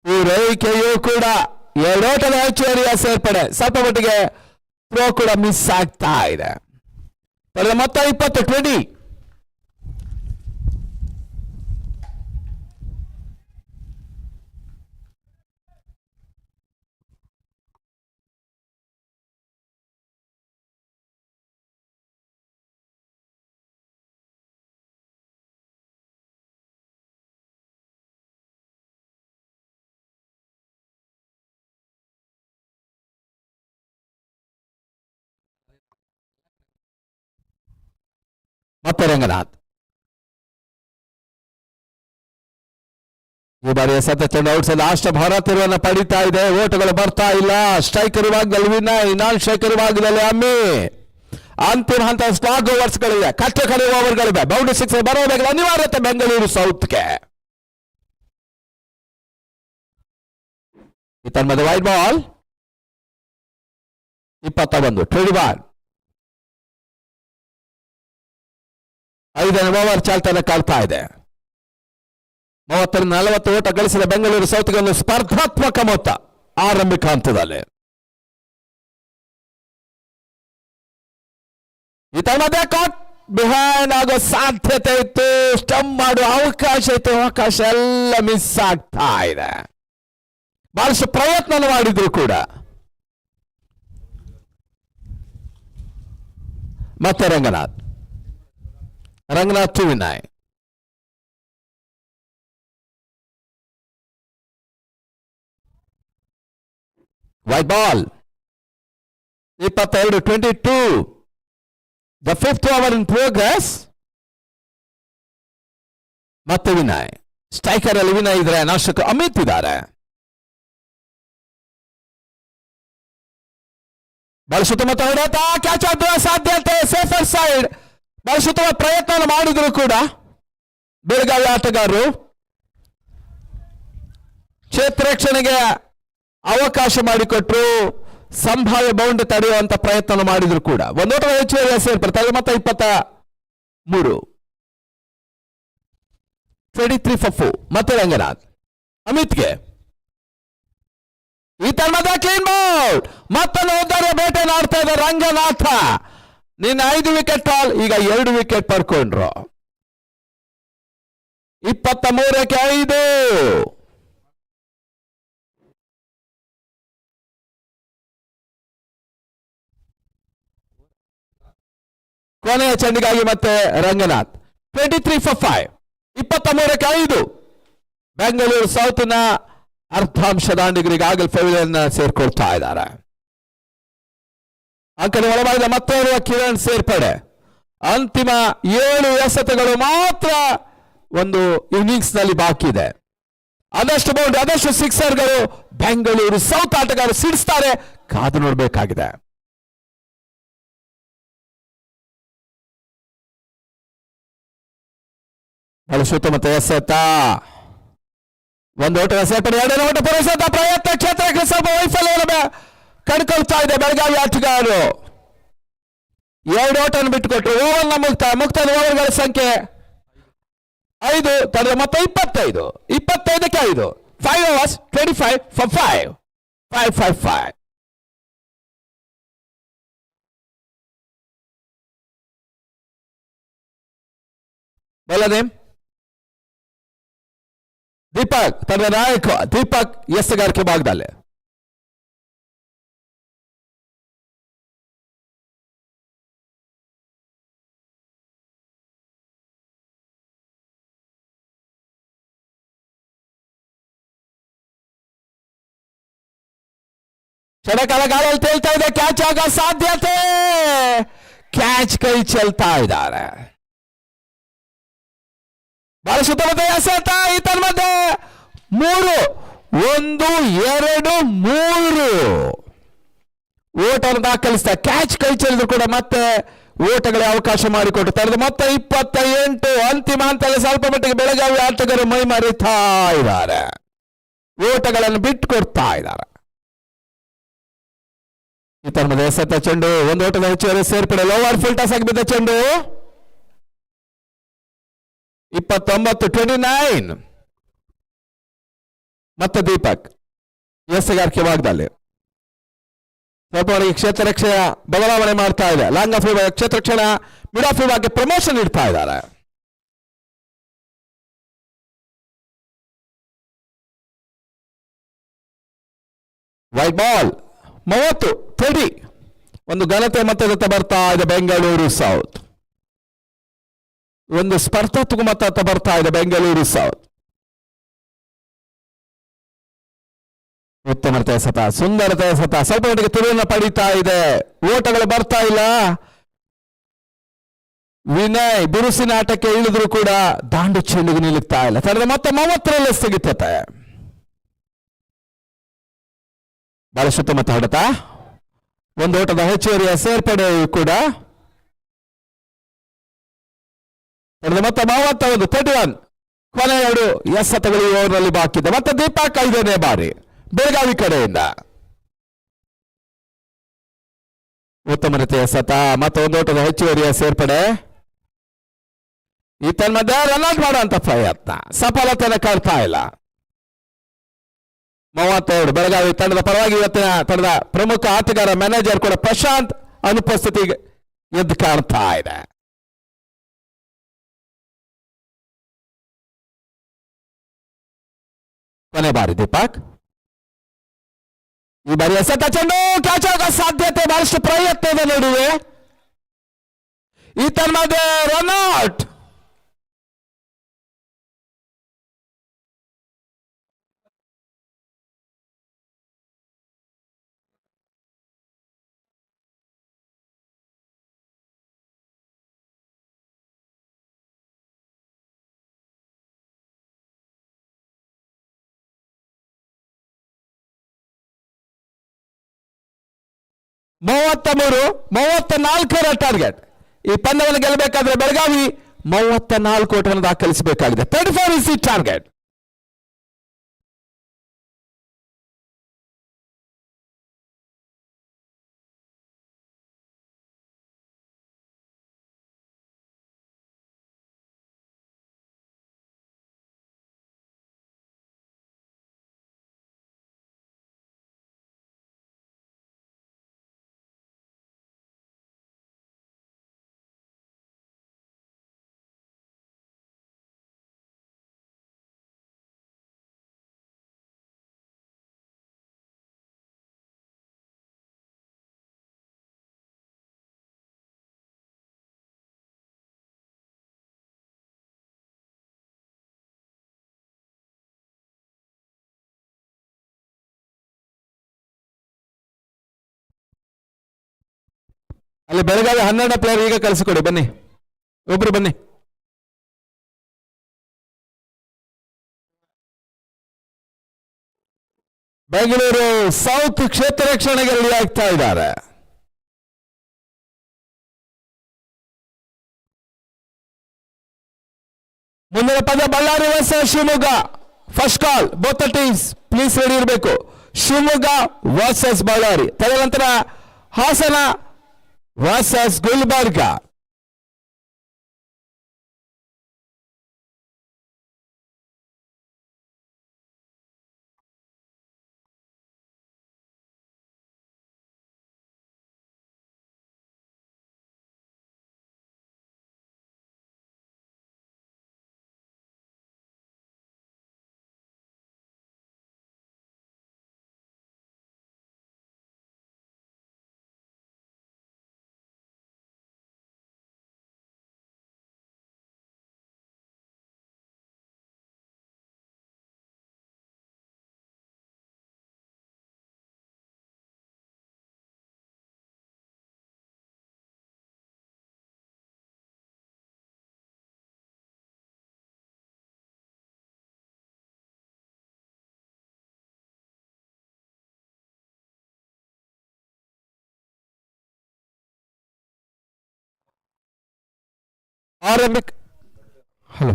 ಪೂರೈಕೆಯೂ ಕೂಡ 2 ಓಟದ ಹೆಚ್ಚುವರಿಯ ಸೇರ್ಪಡೆ. ಸ್ವಲ್ಪ ಮಟ್ಟಿಗೆ ಥ್ರೋ ಕೂಡ ಮಿಸ್ ಆಗ್ತಾ ಇದೆ. ಮೊತ್ತ 20, 20. ಮತ್ತೆ ರಂಗನಾಥ್ ಈ ಬಾರಿ ಎಸೆತ ಚೆಂಡು ಔಟ್ಸ್ ಲಾಸ್ಟ್ ಭಾರತ ತಿರುವನ್ನು ಪಡಿತಾ ಇದೆ. ಓಟಗಳು ಬರ್ತಾ ಇಲ್ಲ. ಸ್ಟ್ರೈಕರ್ ವಿಭಾಗದಲ್ಲಿ ವಿನಯ್, ನಾನ್ ಸ್ಟ್ರೈಕರ್ ವಿಭಾಗದಲ್ಲಿ ಅಮ್ಮಿ. ಅಂತಿಮ ಹಂತ ಸ್ಲಾಗ್ ಓವರ್ಸ್ ಗಳಿವೆ, ಕಟ್ಟೆ ಕಡೆ ಓವರ್ಗಳಿವೆ. ಬೌಂಡ್ರಿ 6 ಬರಬೇಕಾದ ಅನಿವಾರ್ಯತೆ ಬೆಂಗಳೂರು ಸೌತ್ಗೆ. ತನ್ಮದ ವೈಡ್ ಬಾಲ್ 21, 21. 5ನೇ ಓವರ್ ಚಾಲ್ತನ ಕಾಡ್ತಾ ಇದೆ. 30-40 ಓಟ ಗಳಿಸಿದ ಬೆಂಗಳೂರು ಸೌತ್ಗೆ ಒಂದು ಸ್ಪರ್ಧಾತ್ಮಕ ಮೊತ್ತ ಆರಂಭಿಕ ಹಂತದಲ್ಲಿ. ಈ ಮಧ್ಯೆ ಕಾಟ್ ಬಿಹೈಂಡ್ ಆಗೋ ಸಾಧ್ಯತೆ ಇತ್ತು. ಸ್ಟಂಪ್ ಮಾಡುವ ಅವಕಾಶ ಇತ್ತು. ಅವಕಾಶ ಎಲ್ಲ ಮಿಸ್ ಆಗ್ತಾ ಇದೆ. ಬಹಳಷ್ಟು ಪ್ರಯತ್ನ ಮಾಡಿದ್ರು ಕೂಡ. ಮತ್ತೆ Ranganath to Vinay. White ball 22, 22. The 5th over in progress. ಮತ್ತೆ ವಿನಯ್. ಸ್ಟ್ರೈಕರ್ ಅಲ್ಲಿ ವಿನಯ್ ಇದ್ರೆ, ನಾಶಕ ಅಮಿತ್ ಇದ್ದಾರೆ. ಬಹಳ ಸುತ್ತಮುತ್ತ ಹೊಡೆತ, ಕ್ಯಾಚ್ ಆಗುವ ಸಾಧ್ಯತೆ. Safer side. ಬಹಳ ಸುತ್ತಮ ಪ್ರಯತ್ನ ಮಾಡಿದ್ರು ಕೂಡ ಬೆಳಗಾವಿ ಆಟಗಾರರು. ಕ್ಷೇತ್ರ ರಕ್ಷಣೆಗೆ ಅವಕಾಶ ಮಾಡಿಕೊಟ್ರು. ಸಂಭಾವ್ಯ ಬೌಂಡ್ ತಡೆಯುವಂತ ಪ್ರಯತ್ನ ಮಾಡಿದ್ರು ಕೂಡ. 1 ಓಟದ ಹೆಚ್ಚುವರಿ ಸೇರ್ಪಡ್ತಾರೆ. ಮತ್ತೆ 23, 23 for 4. ಮತ್ತೆ ರಂಗನಾಥ್ ಅಮಿತ್ಗೆ. ಈ ತನ್ಮದ ಕ್ಲೀನ್ ಬೌಲ್. ಮತ್ತೊಂದು ಉದ್ದಾರ ಬೇಟೆ ನಾಡ್ತಾ ಇದೆ ರಂಗನಾಥ. ನಿನ್ನ 5 ವಿಕೆಟ್ ಹಾಲ್, ಈಗ 2 ವಿಕೆಟ್ ಪಡ್ಕೊಂಡ್ರು. 23ಕ್ಕೆ 5. ಕೊನೆಯ ಚೆಂಡಿಗಾಗಿ ಮತ್ತೆ ರಂಗನಾಥ್ 23 for 5. 23ಕ್ಕೆ 5. ಬೆಂಗಳೂರು ಸೌತ್ನ ಅರ್ಧಾಂಶ ದಾಂಡಿಗರಿಗಾಗಲೇ ಪೆವಿಲಿಯನ್ ಸೇರ್ಕೊಳ್ತಾ ಇದ್ದಾರೆ. ಅಂಕಣ ಒಳಮಾಡಿದ ಮತ್ತೆ ಕಿರಣ್ ಸೇರ್ಪಡೆ. ಅಂತಿಮ 7 ಎಸೆತಗಳು ಮಾತ್ರ ಒಂದು ಇನ್ನಿಂಗ್ಸ್ ನಲ್ಲಿ ಬಾಕಿ ಇದೆ. ಅದಷ್ಟು ಬೌಂಡ್ರಿ, ಅದಷ್ಟು ಸಿಕ್ಸರ್ಗಳು ಬೆಂಗಳೂರು ಸೌತ್ ಆಟಗಾರರು ಸಿಡಿಸ್ತಾರೆ. ಕಾದು ನೋಡಬೇಕಾಗಿದೆ. ಬಹಳ ಸುತ್ತಮುತ್ತ ಎಸೆತ, ಒಂದು ಓಟದ ಸೇರ್ಪಡೆ, ಎರಡನೇ ಓಟ ಪೂರೈಸಿದ ಪ್ರಯತ್ನ ಕ್ಷೇತ್ರಕ್ಕೆ ಸ್ವಲ್ಪ ವೈಫಲ್ಯವನ್ನು ಕಣ್ಕೊಳ್ತಾ ಇದೆ ಬೆಳಗಾವಿ ಆಟಗಾರರು. 2 ಓಟನ್ನು ಬಿಟ್ಟುಕೊಟ್ರು. ಓವರ್ನ ಮುಕ್ತಾಯ ಓವರ್ಗಳ ಸಂಖ್ಯೆ 5, ತಡೆದ ಮೊತ್ತ 25. 25ಕ್ಕೆ 5. 5 overs 25 for 5. 5. ಬಲನೆ ದೀಪಕ್ ತನ್ನ ನಾಯಕ ದೀಪಕ್ ಎಸೆಗಾರಿಕೆ ಭಾಗದಲ್ಲಿ ಕ್ಷಣಕಾಲ ಗಾಳಿಯಲ್ಲಿ ತೇಲ್ತಾ ಇದೆ. ಕ್ಯಾಚ್ ಆಗ ಸಾಧ್ಯತೆ. ಕ್ಯಾಚ್ ಕೈ ಚೆಲ್ತಾ ಇದ್ದಾರೆ. ಬಹಳ ಸುತ್ತಮುತ್ತ ಎಸೆತ. ಈ ಮಧ್ಯೆ 3 1 2 3 ಓಟವನ್ನು ದಾಖಲಿಸ್ತಾ ಕ್ಯಾಚ್ ಕೈ ಚೆಲ್ಲಿದ್ರು ಕೂಡ ಮತ್ತೆ ಓಟಗಳಿಗೆ ಅವಕಾಶ ಮಾಡಿಕೊಟ್ಟು ತಡೆದು ಮೊತ್ತ 28. ಅಂತಿಮ ಹಂತದಲ್ಲಿ ಸ್ವಲ್ಪ ಮಟ್ಟಿಗೆ ಬೆಳಗಾವಿ ಆಟಗಾರರು ಮೈ ಮರಿತಾ ಇದ್ದಾರೆ. ಓಟಗಳನ್ನು ಬಿಟ್ಟುಕೊಡ್ತಾ ಇದ್ದಾರೆ. ಈ ತರಹದ ಎಸೆತ ಚೆಂಡು, ಒಂದು ಓಟದ ಹೆಚ್ಚುವರಿ ಸೇರ್ಪಡೆ. ಲೋವರ್ ಫುಲ್ ಟಾಸ್ ಆಗಿ ಬಿದ್ದ ಚೆಂಡು 29 ಮತ್ತೆ ದೀಪಕ್ ಎಸೆಗಾರಿಕೆ ಭಾಗದಲ್ಲಿ ಸ್ವಲ್ಪ ಅವರಿಗೆ ಕ್ಷೇತ್ರ ರಕ್ಷಣೆ ಬದಲಾವಣೆ ಮಾಡ್ತಾ ಇದೆ. ಲಾಂಗ್ ಆಫ್ ವಿಭಾಗ ಕ್ಷೇತ್ರ ರಕ್ಷಣೆ ಮಿಡ್ ಆಫ್ ವಿಭಾಗಕ್ಕೆ ಪ್ರಮೋಷನ್ ಇಡ್ತಾ ಇದ್ದಾರೆ. ವೈಟ್ ಬಾಲ್ 30 ಒಂದು ಘನತೆ ಮತದತ್ತ ಬರ್ತಾ ಇದೆ ಬೆಂಗಳೂರು ಸೌತ್. ಒಂದು ಸ್ಪರ್ಧಾತ್ಮಕ ಮತದತ್ತ ಬರ್ತಾ ಇದೆ ಬೆಂಗಳೂರು ಸೌತ್. ಉತ್ತಮತೆ ಎಸೆತ, ಸುಂದರತೆ ಎಸೆತ, ಸ್ವಲ್ಪ ಮಟ್ಟಿಗೆ ತಿರುವನ್ನು ಪಡೀತಾ ಇದೆ. ಓಟಗಳು ಬರ್ತಾ ಇಲ್ಲ. ವಿನಯ್ ಬಿರುಸಿನ ಆಟಕ್ಕೆ ಇಳಿದ್ರು ಕೂಡ ದಾಂಡು ಚೆಂಡಿಗೆ ನಿಲ್ಲುತ್ತಾ ಇಲ್ಲ. ತಡೆದ ಮತ್ತೆ 30ರಲ್ಲೇ ಸ್ಥಗಿತತೆ. ಬಹಳ ಸುತ್ತಮುತ್ತ ಹೊಡೆತ, ಒಂದು ಓಟದ ಹೆಚ್ಚುವರಿಯ ಸೇರ್ಪಡೆ ಕೂಡ ಮತ್ತೆ 31. ಕೊನೆ 2 ಎಸೆತಗಳು ಓವರ್ನಲ್ಲಿ ಬಾಕಿ ಇದೆ. ಮತ್ತೆ ದೀಪಕ್ 5ನೇ ಬಾರಿ ಬೆಳಗಾವಿ ಕಡೆಯಿಂದ ಉತ್ತಮ ರೀತಿಯ ಎಸೆತ, ಮತ್ತೆ ಒಂದು ಓಟದ ಹೆಚ್ಚುವರಿಯ ಸೇರ್ಪಡೆ. ಈ ಮಧ್ಯೆ ರನ್ಔಟ್ ಮಾಡುವಂತ ಪ್ರಯತ್ನ ಸಫಲತೆಯನ್ನು ಕಾಡ್ತಾ ಇಲ್ಲ. 32 ಬೆಳಗಾವಿ ತಂಡದ ಪರವಾಗಿ ಇವತ್ತಿನ ತಂಡದ ಪ್ರಮುಖ ಆಟಗಾರ ಮ್ಯಾನೇಜರ್ ಕೂಡ ಪ್ರಶಾಂತ್ ಅನುಪಸ್ಥಿತಿ ಎದ್ದು ಕಾಣ್ತಾ ಇದೆ. ಕೊನೆ ಬಾರಿ ದೀಪಕ್. ಈ ಬಾರಿ ಎಸೆತ ಚೆಂಡು ಕ್ಯಾಚ್ ಆಗೋ ಸಾಧ್ಯತೆ, ಬಹಳಷ್ಟು ಪ್ರಯತ್ನದ ನಡುವೆ ಈ ಮಧ್ಯೆ ರನ್ಔಟ್. ಮೂವತ್ತ 34 ಟಾರ್ಗೆಟ್. ಈ ಪಂದ್ಯವನ್ನು ಗೆಲ್ಲಬೇಕಾದ್ರೆ ಬೆಳಗಾವಿ 34 ಓಟವನ್ನು ದಾಖಲಿಸಬೇಕಾಗಿದೆ. 34 is the ಟಾರ್ಗೆಟ್. ಅಲ್ಲಿ ಬೆಳಗಾವಿ 12 ಪ್ಲೇಯರ್ ಈಗ ಕಳಿಸಿಕೊಡಿ, ಬನ್ನಿ ಒಬ್ರು ಬನ್ನಿ. ಬೆಂಗಳೂರು ಸೌತ್ ಕ್ಷೇತ್ರ ರಕ್ಷಣೆಗೆ ರೆಡಿ ಆಗ್ತಾ ಇದ್ದಾರೆ. ಮುಂದಿನ ಪಂದ್ಯ Ballari versus Shivamogga. First call both teams please ready ಇರಬೇಕು. ಶಿವಮೊಗ್ಗ ವರ್ಸಸ್ ಬಳ್ಳಾರಿ. ತದನಂತರ ಹಾಸನ ವರ್ಸಸ್ ಗುಲ್ಬರ್ಗ. ಆರಂಭಿಕ hello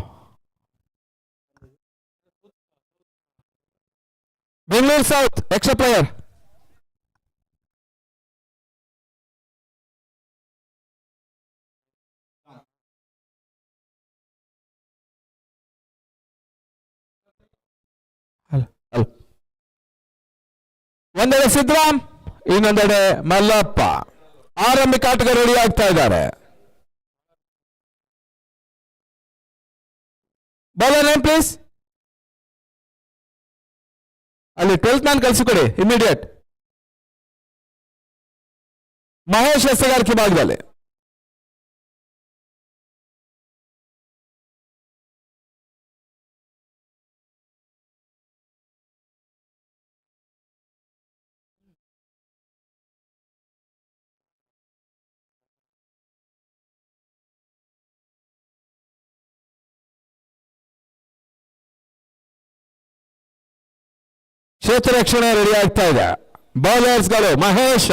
Bengaluru south extra player. ಒಂದೆಡೆ ಸಿದ್ದರಾಮ್, ಇನ್ನೊಂದೆಡೆ ಮಲ್ಲಪ್ಪ. ಆರಂಭಿಕ ಆಟಗಾರ ರೆಡಿ ಆಗ್ತಾ ಇದ್ದಾರೆ. Bowler name please. ಅಲ್ಲಿ 12th ಮ್ಯಾನ್ ಕಳಿಸಿಕೊಡಿ ಇಮಿಡಿಯೇಟ್. ಮಹೇಶ್ ಎಸ್ಸಗಾರಿಕೆ ಭಾಗದಲ್ಲಿ. ಕ್ಷೇತ್ರ ರಕ್ಷಣೆ ರೆಡಿ ಆಗ್ತಾ ಇದೆ. ಬೌಲರ್ಸ್ಗಳು ಮಹೇಶ.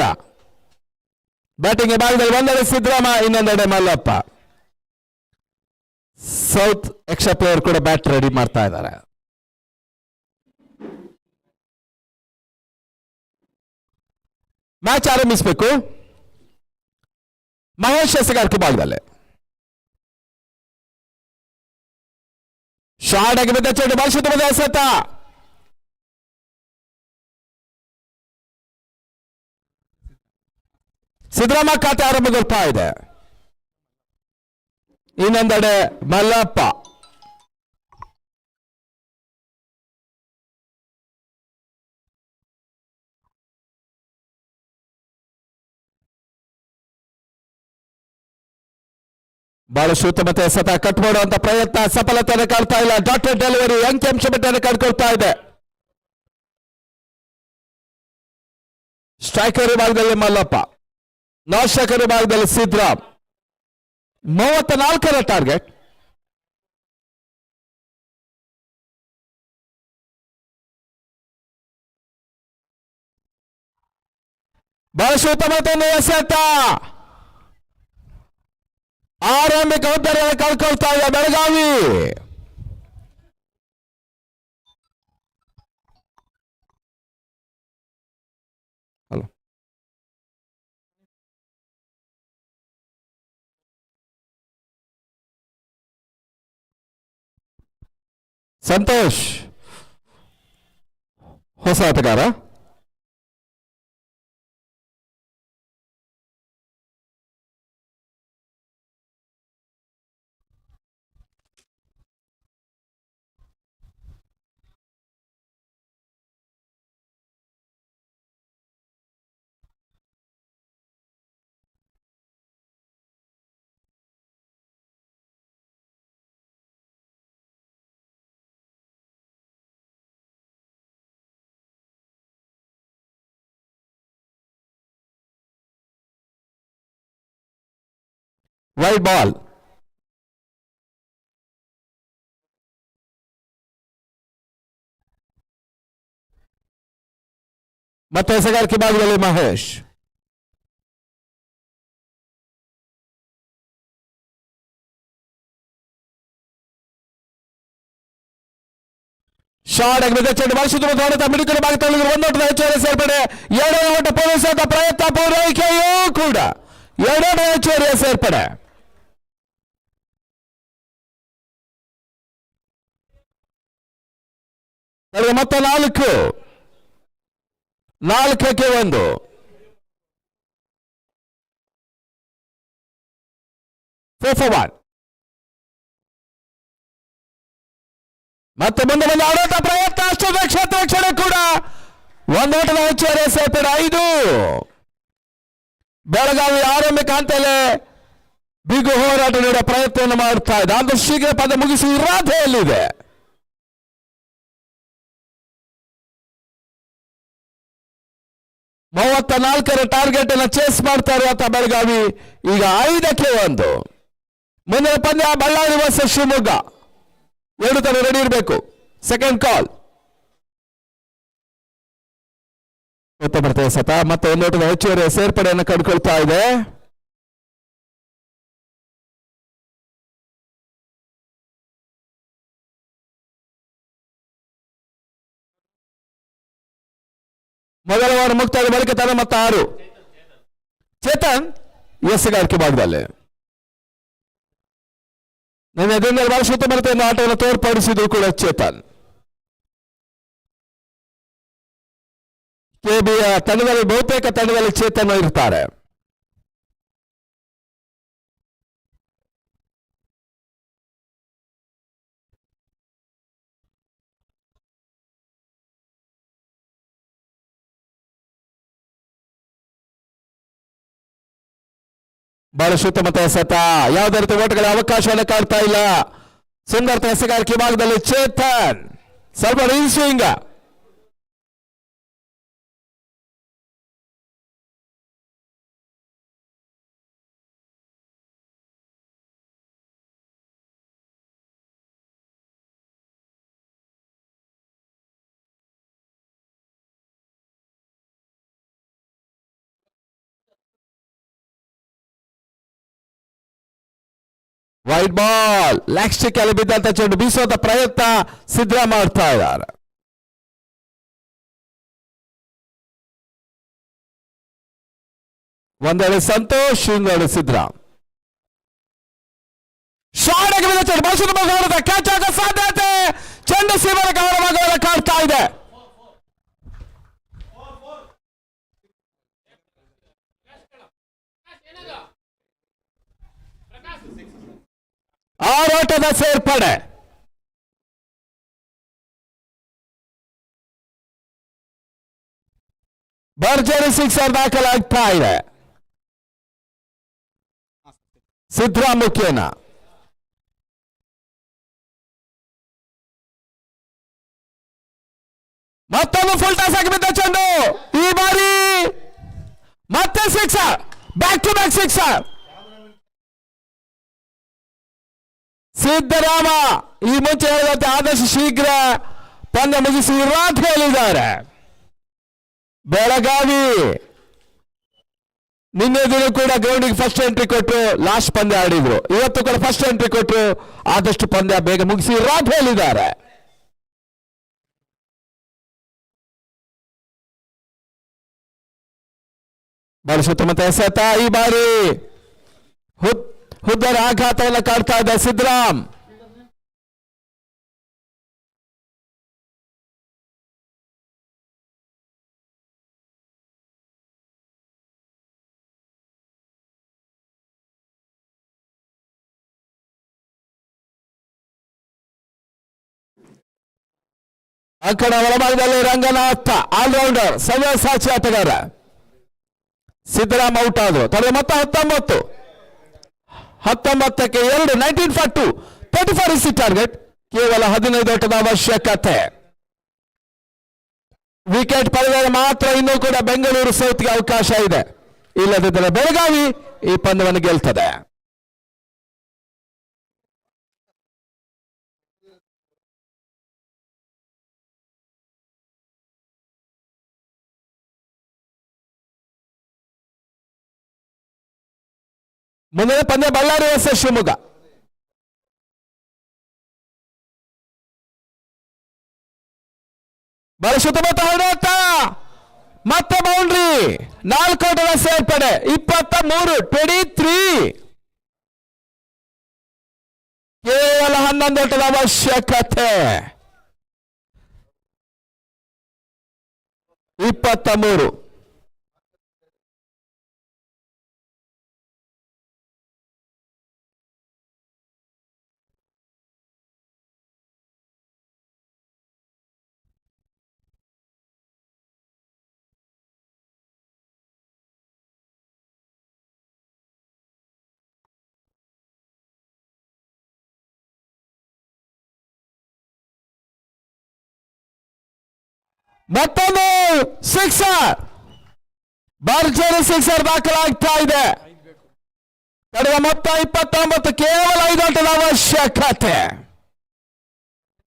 ಬ್ಯಾಟಿಂಗ್ ಭಾಗದಲ್ಲಿ ಒಂದೆಡೆ ಸಿದ್ದರಾಮ, ಇನ್ನೊಂದೆಡೆ ಮಲ್ಲಪ್ಪ. ಸೌತ್ ಎಕ್ಸ್ಟ್ರಾ ಪ್ಲೇಯರ್ ಕೂಡ ಬ್ಯಾಟ್ ರೆಡಿ ಮಾಡ್ತಾ ಇದ್ದಾರೆ. ಮ್ಯಾಚ್ ಆರಂಭಿಸಬೇಕು. ಮಹೇಶ್ ಎಸೆಗಾರಿಕೆ ಭಾಗದಲ್ಲಿ ಶಾರ್ಟ್ ಆಗಿ ಬಿದ್ದ ಚೆಂಡು ಬಾಲ್ ಶುದ್ಧ ಎಸೆತ. ಸಿದ್ದರಾಮ ಖಾತೆ ಆರಂಭಗೊಳ್ತಾ ಇದೆ. ಇನ್ನೊಂದೆಡೆ ಮಲ್ಲಪ್ಪ. ಬಹಳಷ್ಟು ಉತ್ತಮತೆ ಎಸೆತ ಕಟ್ ಮಾಡುವಂತ ಪ್ರಯತ್ನ ಸಫಲತೆಯನ್ನು ಕಾಣ್ತಾ ಇಲ್ಲ. ಡಾಕ್ಟರ್ ಡೆಲಿವರಿ ಅಂಕಿಅಂಶ ಮಟ್ಟವನ್ನು ಕಂಡುಕೊಳ್ತಾ ಇದೆ. ಸ್ಟ್ರೈಕರ್ ವಿಭಾಗದಲ್ಲಿ ಮಲ್ಲಪ್ಪ, ನಾಶಕರ ವಿಭಾಗದಲ್ಲಿ ಸಿದ್ದರಾಮ್. 34ರ ಟಾರ್ಗೆಟ್. ಬಹಳಷ್ಟು ಉತ್ತಮತೆಯನ್ನು ಎಸೆತ. ಆರಂಭಿಕ ಉದ್ದರಿಯನ್ನು ಕಳ್ಕೊಳ್ತಾ ಇದೆ ಬೆಳಗಾವಿ. ಸಂತೋಷ್ ಹೊಸ ಆಟಗಾರ. Wide ball. ಮತ್ತೆ ಎಸೆಗಾರಿಕೆ ಭಾಗದಲ್ಲಿ ಮಹೇಶ್. ಶಾರ್ಟ್ ಆಗಿ ಬಿದ್ದ ಚೆಂಡು ಬಳಸಿದ ಮಿಡುಕಲು ಭಾಗ ತಳ್ಳಿದ್ರು. ಒಂದೋಟದ ಹೆಚ್ಚುವರಿ ಸೇರ್ಪಡೆ. ಎರಡನೇ ಓಟ ಪೂರೈಸಿದ ಪ್ರಯತ್ನ ಪೂರೈಕೆಯೂ ಕೂಡ ಎರಡನೇ ಹೆಚ್ಚುವರಿಯ ಸೇರ್ಪಡೆ. ಮತ್ತೆ 4ಕ್ಕೆ 1. ಮತ್ತೆ ಮುಂದೆ ಬಂದ ಆಡೋಟ ಪ್ರಯತ್ನ ಅಷ್ಟದ ಕ್ಷೇತ್ರ ರಕ್ಷಣೆ ಕೂಡ ಒಂದೋಟದ ಹೆಚ್ಚುವರಿ ಸೇರ್ಪಡೆ 5. ಬೆಳಗಾವಿ ಆರಂಭಿಕ ಹಂತದಲ್ಲಿ ಬಿಗು ಹೋರಾಟ ನೀಡುವ ಪ್ರಯತ್ನವನ್ನು ಮಾಡುತ್ತಾ ಇದೆ. ಆದಷ್ಟು ಶೀಘ್ರ ಪಂದ್ಯ ಮುಗಿಸುವ ಇರಾದೆಯಲ್ಲಿದೆ. ರ ಟಾರ್ಗೆಟ್ ಅನ್ನು ಚೇಸ್ ಮಾಡ್ತಾ ಇರುವಂತಹ ಬೆಳಗಾವಿ ಈಗ 5ಕ್ಕೆ 1. ಮುಂದಿನ ಪಂದ್ಯ ಬಳ್ಳಾರಿ ವರ್ಸಸ್ ಶಿವಮೊಗ್ಗ. 2 ತರ ರೆಡಿ ಇರಬೇಕು. ಸೆಕೆಂಡ್ ಕಾಲ್ ಬರ್ತದೆ ಸತ. ಮತ್ತೆ ಒಂದೋಟದ ಹೆಚ್ಚುವರಿ ಸೇರ್ಪಡೆಯನ್ನು ಕಂಡುಕೊಳ್ತಾ ಇದೆ. ಮೊದಲ ವಾರ ಮುಕ್ತಾಯ ಬಳಿಕ ತನ್ನ ಮತ್ತೆ 6. ಚೇತನ್ ಎಸೆಗಾರಿಕೆ ಭಾಗದಲ್ಲಿ ನನ್ನ ಎದುರಿನಲ್ಲಿ ಬಹಳ ಸುತ್ತಮುತ್ತ ಆಟವನ್ನು ತೋರ್ಪಡಿಸಿದ್ರು ಕೂಡ ಚೇತನ್. ಕೆಬಿಯ ತಂಡದಲ್ಲಿ ಬಹುತೇಕ ತಂಡದಲ್ಲಿ ಚೇತನ್ ಇರ್ತಾರೆ. ಬಹಳ ಸುತ್ತಮುತ್ತ ಎಸೆತ. ಯಾವುದೇ ರೀತಿ ಓಟಗಳ ಅವಕಾಶವನ್ನು ಕಾಡ್ತಾ ಇಲ್ಲ. ಸುಂದರ ಎಸೆಗಾರಿಕೆ ಭಾಗದಲ್ಲಿ ಚೇತನ್ ಸ್ವಲ್ಪ ರೀಲ್ಸ್ವಿಂಗ್. Wide ball. ಲೆಗ್ ಸ್ಟಿಕ್ ಅಲ್ಲಿ ಬಿದ್ದಂತ ಚೆಂಡು ಬೀಸುವಂತ ಪ್ರಯತ್ನ ಸಿದ್ಧ ಮಾಡ್ತಾ ಇದ್ದಾರೆ. ಒಂದೆಡೆ ಸಂತೋಷ್, ಇನ್ನೊಂದು ಸಿದ್ರಾಮ್. ಶಾರ್ಟ್ ಆಗಿ ಬಿದ್ದ ಚೆಂಡು ಬಳಸಿದ ಕ್ಯಾಚ್ ಆಗೋ ಸಾಧ್ಯತೆ. ಚೆಂಡು ಸೀಮರ ಗೌರವಗಳನ್ನು ಕಾಡ್ತಾ ಇದೆ. ಆರೋಟದ ಸೇರ್ಪಡೆ. ಭರ್ಜರಿ ಸಿಕ್ಸರ್ ದಾಖಲಾಗ್ತಾ ಇದೆ. ಸಿದ್ರಾಮ್ ಮುಖ್ಯನ ಮತ್ತೊಂದು ಫುಲ್ ಟಾಸ್ ಆಗಿ ಬಿದ್ದ ಚೆಂಡು. ಈ ಬಾರಿ ಮತ್ತೆ sixer. Back to back sixer. Siddarama ಈ ಮುಂಚೆ ಹೇಳಿದಂತೆ ಆದಷ್ಟು ಶೀಘ್ರ ಪಂದ್ಯ ಮುಗಿಸಿ ವಿರಾಟ್ ಹೇಳಿದ್ದಾರೆ. ಬೆಳಗಾವಿ ನಿನ್ನೆ ದಿನ ಕೂಡ ಗ್ರೌಂಡಿಗೆ ಫಸ್ಟ್ ಎಂಟ್ರಿ ಕೊಟ್ಟರು, ಲಾಸ್ಟ್ ಪಂದ್ಯ ಆಡಿದ್ರು. ಇವತ್ತು ಕೂಡ ಫಸ್ಟ್ ಎಂಟ್ರಿ ಕೊಟ್ಟರು, ಆದಷ್ಟು ಪಂದ್ಯ ಬೇಗ ಮುಗಿಸಿ ವಿರಾಟ್ ಹೇಳಿದ್ದಾರೆ. ಬಹಳ ಸುತ್ತಮುತ್ತ ಎಸೆತ. ಈ ಬಾರಿ ಹುದ್ದರ ಆಘಾತವನ್ನು ಕಾಡ್ತಾ ಇದ್ದ ಸಿದ್ರಾಮ್. ಆ ಕಡೆ ಒಳಭಾಗದಲ್ಲಿ ರಂಗನಾಥ ಆಲ್ರೌಂಡರ್ ಸವ್ಯಸಾಚಿ ಆಟಗಾರ. ಸಿದ್ದರಾಮ್ ಔಟ್ ಆದ್ರು. ತಡೆ ಮೊತ್ತ 19ಕ್ಕೆ 2. 19 for 2. 34 is the target. ಕೇವಲ 15 ಓಟದ ಅವಶ್ಯಕತೆ. ವಿಕೆಟ್ ಪಡೆದರೆ ಮಾತ್ರ ಇನ್ನೂ ಕೂಡ ಬೆಂಗಳೂರು ಸೌತ್ಗೆ ಅವಕಾಶ ಇದೆ. ಇಲ್ಲದಿದ್ದರೆ ಬೆಳಗಾವಿ ಈ ಪಂದ್ಯವನ್ನು ಗೆಲ್ತದೆ. ಮುಂದಿನ ಪಂದ್ಯ ಬಳ್ಳಾರಿ ವರ್ಸಸ್ ಶಿವಮೊಗ್ಗ. ಬಹಳ ಸುತ್ತಮುತ್ತ ಹೊಡೆಯುತ್ತ ಮತ್ತೆ ಬೌಂಡ್ರಿ. 4 ಓಟದ ಸೇರ್ಪಡೆ. 23 ಕೇವಲ 11 ಓಟದ ಅವಶ್ಯಕತೆ. 23 ಮತ್ತೊಂದು ಸಿಕ್ಸರ್. ಭರ್ಜರಿ ಸಿಕ್ಸರ್ ದಾಖಲಾಗ್ತಾ ಇದೆ. ಕಡೆಯ ಮೊತ್ತ 29. ಕೇವಲ 5 ಓಟದ ಅವಶ್ಯಕತೆ.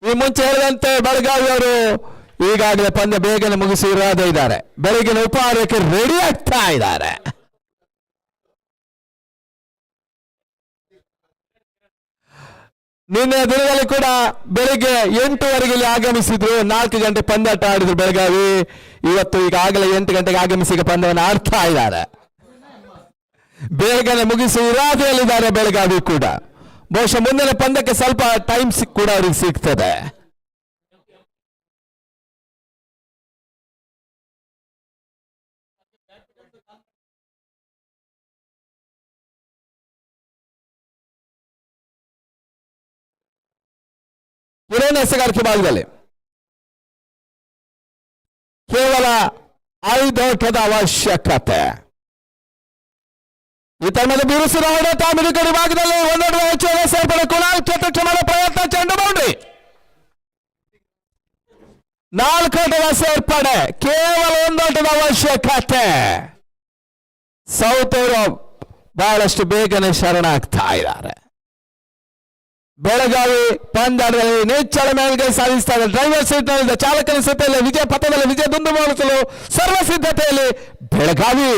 ಈ ಮುಂಚೆ ಹೇಳಿದಂತೆ ಬೆಳಗಾವಿ ಅವರು ಈಗಾಗಲೇ ಪಂದ್ಯ ಬೇಗನೆ ಮುಗಿಸಿ ಇರಾದೆ ಇದ್ದಾರೆ. ಬೆಳಗಿನ ಉಪಹಾರಕ್ಕೆ ರೆಡಿ ಆಗ್ತಾ ಇದ್ದಾರೆ. ನಿನ್ನೆ ದಿನದಲ್ಲಿ ಕೂಡ ಬೆಳಿಗ್ಗೆ 8 ಗಂಟೆಗೆ ಇಲ್ಲಿ ಆಗಮಿಸಿದ್ರು. 4 ಗಂಟೆ ಪಂದ್ಯಾಟ ಆಡಿದ್ರು ಬೆಳಗಾವಿ. ಇವತ್ತು ಈಗಾಗಲೇ 8 ಗಂಟೆಗೆ ಆಗಮಿಸಿ ಪಂದ್ಯವನ್ನು ಆಡ್ತಾ ಇದ್ದಾರೆ. ಬೇಗನೆ ಮುಗಿಸಿ ಇರಾದೆಯಲ್ಲಿದ್ದಾರೆ ಬೆಳಗಾವಿ ಕೂಡ. ಬಹುಶಃ ಮುಂದಿನ ಪಂದ್ಯಕ್ಕೆ ಸ್ವಲ್ಪ ಟೈಮ್ ಕೂಡ ಅವ್ರಿಗೆ ಸಿಗ್ತದೆ. ಪುರೇನ ಎಸೆಗಾರಿಕೆ ಭಾಗದಲ್ಲಿ ಕೇವಲ 5 ಓಟದ ಅವಶ್ಯಕತೆ. ಈ ತಮ್ಮದ ಬಿರುಸಿನ ಹೊಡೆತ ಮಿಡುಗಡೆ ಭಾಗದಲ್ಲಿ 1 ಓಟದ ಹೆಚ್ಚು ಸೇರ್ಪಡೆ. ಕುಣಾಲ್ ಚತುರ್ಥ ಮಾಡೋ ಪ್ರಯತ್ನ. ಚೆಂಡು ಬೌಂಡ್ರಿ. 4 ಓಟದ ಸೇರ್ಪಡೆ. ಕೇವಲ 1 ಓಟದ ಅವಶ್ಯಕತೆ. ಸೌತ್ ಅವರು ಬಹಳಷ್ಟು ಬೇಗನೆ ಶರಣಾಗ್ತಾ ಇದ್ದಾರೆ. ಬೆಳಗಾವಿ ಪಂದ್ಯದಲ್ಲಿ ನೆಚ್ಚಳ ಮೇಲ್ಗೈ ಸಾಧಿಸ್ತಾ ಇದೆ. ಡ್ರೈವರ್ ಸೀಟ್ನಲ್ಲಿದ್ದ ಚಾಲಕನ ಸ್ಥಿತಿಯಲ್ಲಿ ವಿಜಯ ಪಥದಲ್ಲಿ ವಿಜಯ ದುಂದುಮೂಡಿಸಲು ಸರ್ವ ಸಿದ್ಧತೆಯಲ್ಲಿ ಬೆಳಗಾವಿ.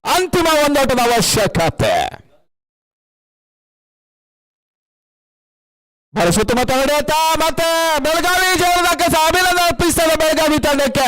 ಅಂತಿಮ 1 ಓಟದ ಅವಶ್ಯಕತೆ. ಬಹಳ ಸುತ್ತಮುತ್ತ ಹೊಡೆಯುತ್ತಾ ಮತ್ತೆ ಬೆಳಗಾವಿ ಜಯದ ಅಭಿನಂದನೆ ಅರ್ಪಿಸ್ತಾರೆ ಬೆಳಗಾವಿ ತಂಡಕ್ಕೆ.